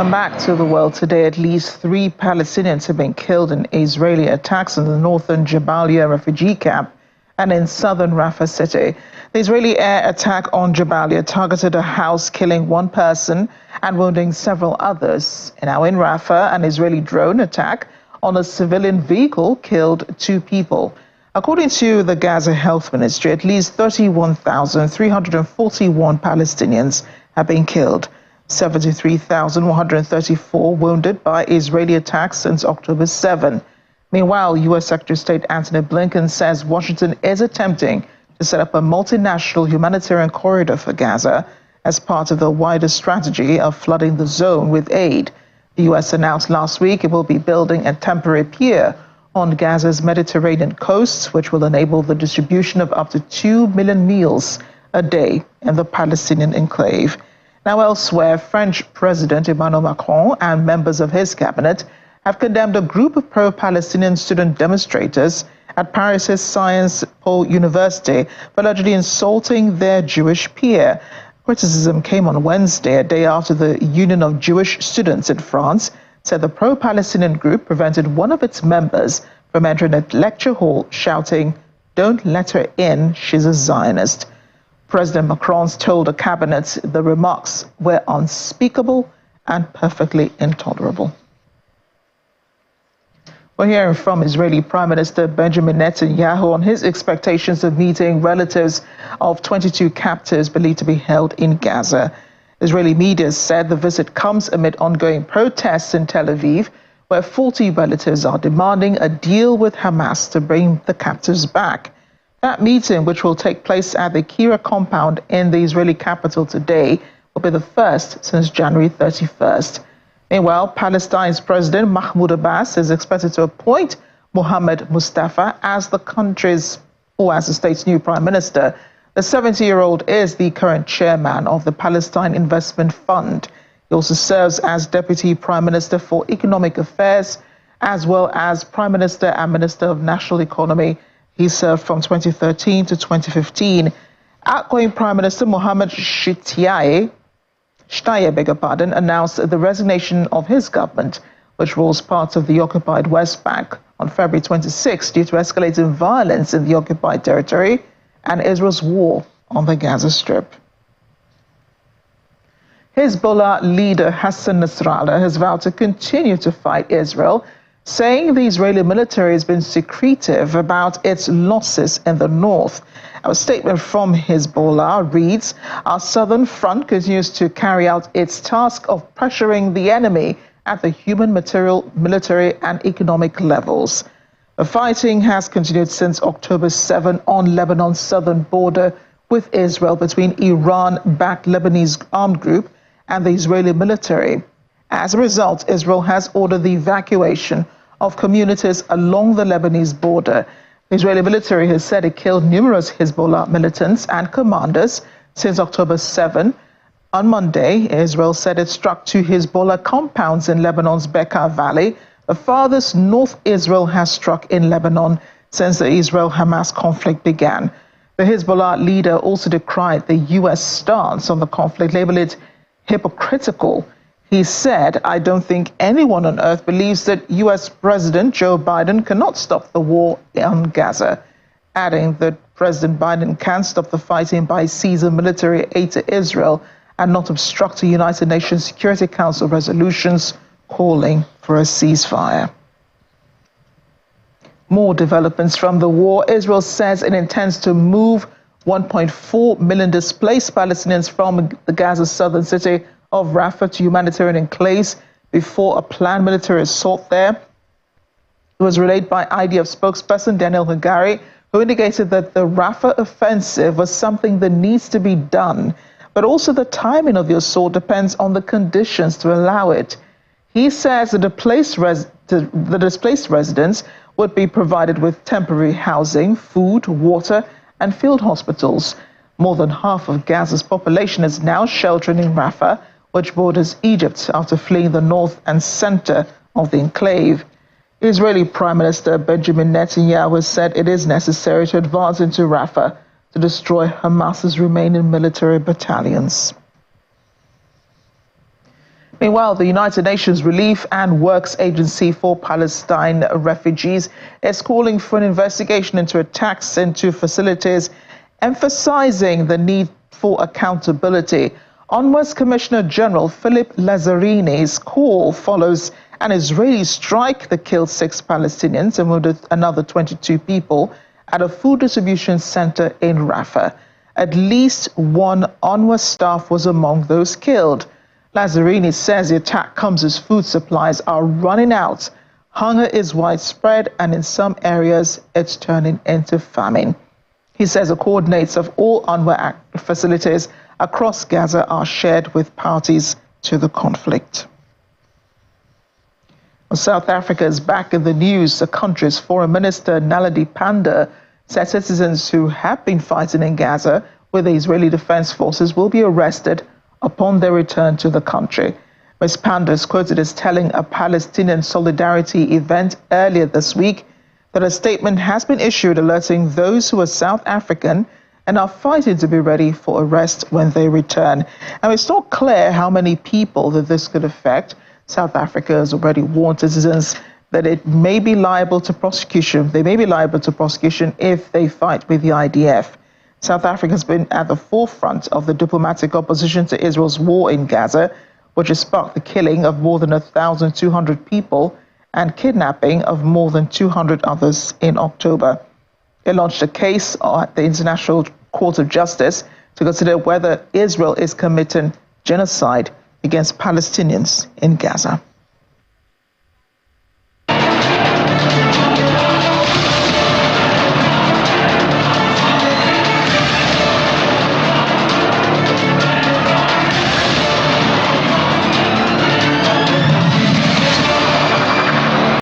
Welcome back to the world today. At least 3 Palestinians have been killed in Israeli attacks in the northern Jabalia refugee camp and in southern Rafah city. The Israeli air attack on Jabalia targeted a house, killing 1 person and wounding several others. Now in Rafah, an Israeli drone attack on a civilian vehicle killed 2 people. According to the Gaza Health Ministry, at least 31,341 Palestinians have been killed. 73,134 wounded by Israeli attacks since October 7. Meanwhile, U.S. Secretary of State Antony Blinken says Washington is attempting to set up a multinational humanitarian corridor for Gaza as part of the wider strategy of flooding the zone with aid. The U.S. announced last week it will be building a temporary pier on Gaza's Mediterranean coast, which will enable the distribution of up to 2 million meals a day in the Palestinian enclave. Now elsewhere, French President Emmanuel Macron and members of his cabinet have condemned a group of pro-Palestinian student demonstrators at Paris's Sciences Po University for allegedly insulting their Jewish peer. Criticism came on Wednesday, a day after the Union of Jewish Students in France said the pro-Palestinian group prevented one of its members from entering a lecture hall shouting, "Don't let her in, she's a Zionist." President Macron told the cabinet the remarks were unspeakable and perfectly intolerable. We're hearing from Israeli Prime Minister Benjamin Netanyahu on his expectations of meeting relatives of 22 captives believed to be held in Gaza. Israeli media said the visit comes amid ongoing protests in Tel Aviv, where 40 relatives are demanding a deal with Hamas to bring the captives back. That meeting, which will take place at the Kira compound in the Israeli capital today, will be the first since January 31st. Meanwhile, Palestine's President Mahmoud Abbas is expected to appoint Mohammed Mustafa as the state's new prime minister. The 70-year-old is the current chairman of the Palestine Investment Fund. He also serves as Deputy Prime Minister for Economic Affairs, as well as Prime Minister and Minister of National Economy. He served from 2013 to 2015. Outgoing Prime Minister Mohammed Shtayyeh, announced the resignation of his government, which rules parts of the occupied West Bank, on February 26 due to escalating violence in the occupied territory and Israel's war on the Gaza Strip. Hezbollah leader Hassan Nasrallah has vowed to continue to fight Israel, saying the Israeli military has been secretive about its losses in the north. A statement from Hezbollah reads, "Our southern front continues to carry out its task of pressuring the enemy at the human, material, military and economic levels." The fighting has continued since October 7 on Lebanon's southern border with Israel between Iran-backed Lebanese armed group and the Israeli military. As a result, Israel has ordered the evacuation of communities along the Lebanese border. The Israeli military has said it killed numerous Hezbollah militants and commanders since October 7. On Monday, Israel said it struck 2 Hezbollah compounds in Lebanon's Bekaa Valley, the farthest north Israel has struck in Lebanon since the Israel-Hamas conflict began. The Hezbollah leader also decried the U.S. stance on the conflict, labeling it hypocritical. He said, "I don't think anyone on earth believes that U.S. President Joe Biden cannot stop the war on Gaza," adding that President Biden can stop the fighting by ceasing military aid to Israel and not obstructing United Nations Security Council resolutions calling for a ceasefire. More developments from the war. Israel says it intends to move 1.4 million displaced Palestinians from the Gaza southern city of Rafah to humanitarian enclaves before a planned military assault there. It was relayed by IDF spokesperson Daniel Hagari, who indicated that the Rafah offensive was something that needs to be done, but also the timing of the assault depends on the conditions to allow it. He says the displaced residents would be provided with temporary housing, food, water, and field hospitals. More than half of Gaza's population is now sheltering in Rafah, which borders Egypt, after fleeing the north and center of the enclave. Israeli Prime Minister Benjamin Netanyahu has said it is necessary to advance into Rafah to destroy Hamas's remaining military battalions. Meanwhile, the United Nations Relief and Works Agency for Palestine Refugees is calling for an investigation into attacks into facilities, emphasizing the need for accountability. UNRWA's Commissioner General Philip Lazzarini's call follows an Israeli strike that killed 6 Palestinians and wounded another 22 people at a food distribution center in Rafah. At least one UNRWA staff was among those killed. Lazzarini says the attack comes as food supplies are running out. Hunger is widespread, and in some areas, it's turning into famine. He says the coordinates of all UNRWA facilities across Gaza are shared with parties to the conflict. Well, South Africa is back in the news. The country's Foreign Minister Naledi Pandor said citizens who have been fighting in Gaza with the Israeli Defense Forces will be arrested upon their return to the country. Ms. Pandor is quoted as telling a Palestinian solidarity event earlier this week that a statement has been issued alerting those who are South African and are fighting to be ready for arrest when they return. And it's not clear how many people that this could affect. South Africa has already warned citizens that it may be liable to prosecution. They may be liable to prosecution if they fight with the IDF. South Africa has been at the forefront of the diplomatic opposition to Israel's war in Gaza, which has sparked the killing of more than 1,200 people and kidnapping of more than 200 others in October. It launched a case at the International Court of Justice to consider whether Israel is committing genocide against Palestinians in Gaza.